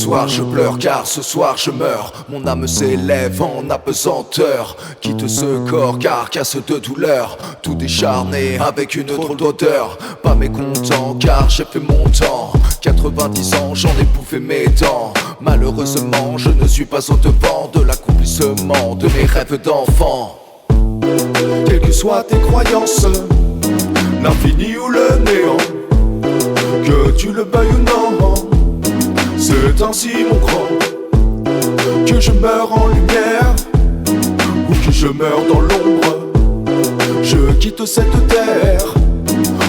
soir je pleure car ce soir je meurs. Mon âme s'élève en apesanteur. Quitte ce corps car casse de douleur. Tout décharné avec une drôle d'odeur. Pas mécontent car j'ai fait mon temps. 90 ans j'en ai bouffé mes dents. Malheureusement je ne suis pas au devant de l'accomplissement de mes rêves d'enfant. Quelles que soient tes croyances, l'infini ou le néant, que tu le veuilles ou non, c'est ainsi mon grand. Que je meure en lumière ou que je meure dans l'ombre, je quitte cette terre.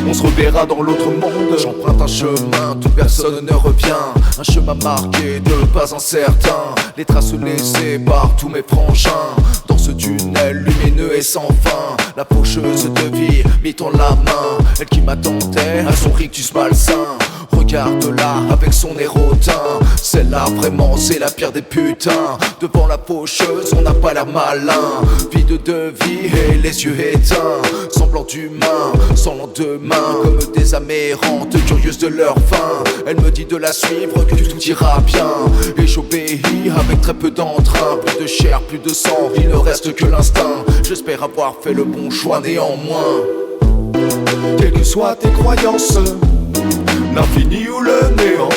On se reverra dans l'autre monde. J'emprunte un chemin d'où personne ne revient. Un chemin marqué de pas incertain. Les traces laissées par tous mes frangins. Dans ce tunnel lumineux et sans fin. La faucheuse de vie mit en la main. Elle qui m'attendait à son rictus malsain. Regarde-la avec son air hautain. Celle-là vraiment c'est la pire des putains. Devant la faucheuse on n'a pas l'air malin. Vide de vie et les yeux éteints. Semblant d'humain, sans lendemain. Comme des âmes errantes, curieuses de leur fin. Elle me dit de la suivre, que tout ira bien. Et j'obéis avec très peu d'entrain. Plus de chair, plus de sang, il ne reste que l'instinct. J'espère avoir fait le bon choix néanmoins. Quelles que soient tes croyances, l'infini ou le néant,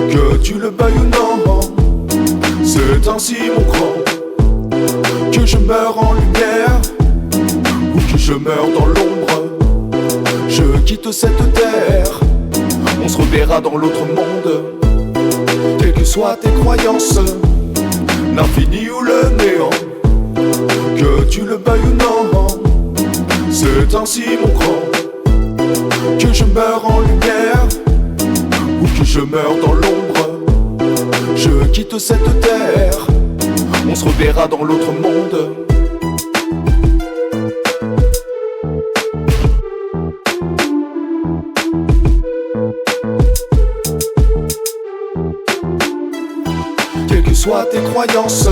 que tu le veuilles ou non, c'est ainsi mon grand. Que je meure en lumière ou que je meure dans l'ombre, je quitte cette terre. On se reverra dans l'autre monde. Quelles que soient tes croyances, l'infini ou le néant, que tu le veuilles ou non, c'est ainsi mon grand. Que je meure en lumière ou que je meure dans l'ombre, je quitte cette terre. On se reverra dans l'autre monde. Quelles que soient tes croyances,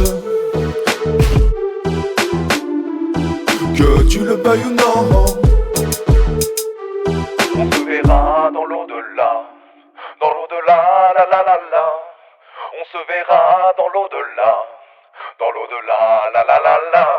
que tu le veuilles ou non, on se verra dans l'au-delà. Dans l'au-delà, la la la la. On se verra dans l'au-delà. Dans l'au-delà, la la la la.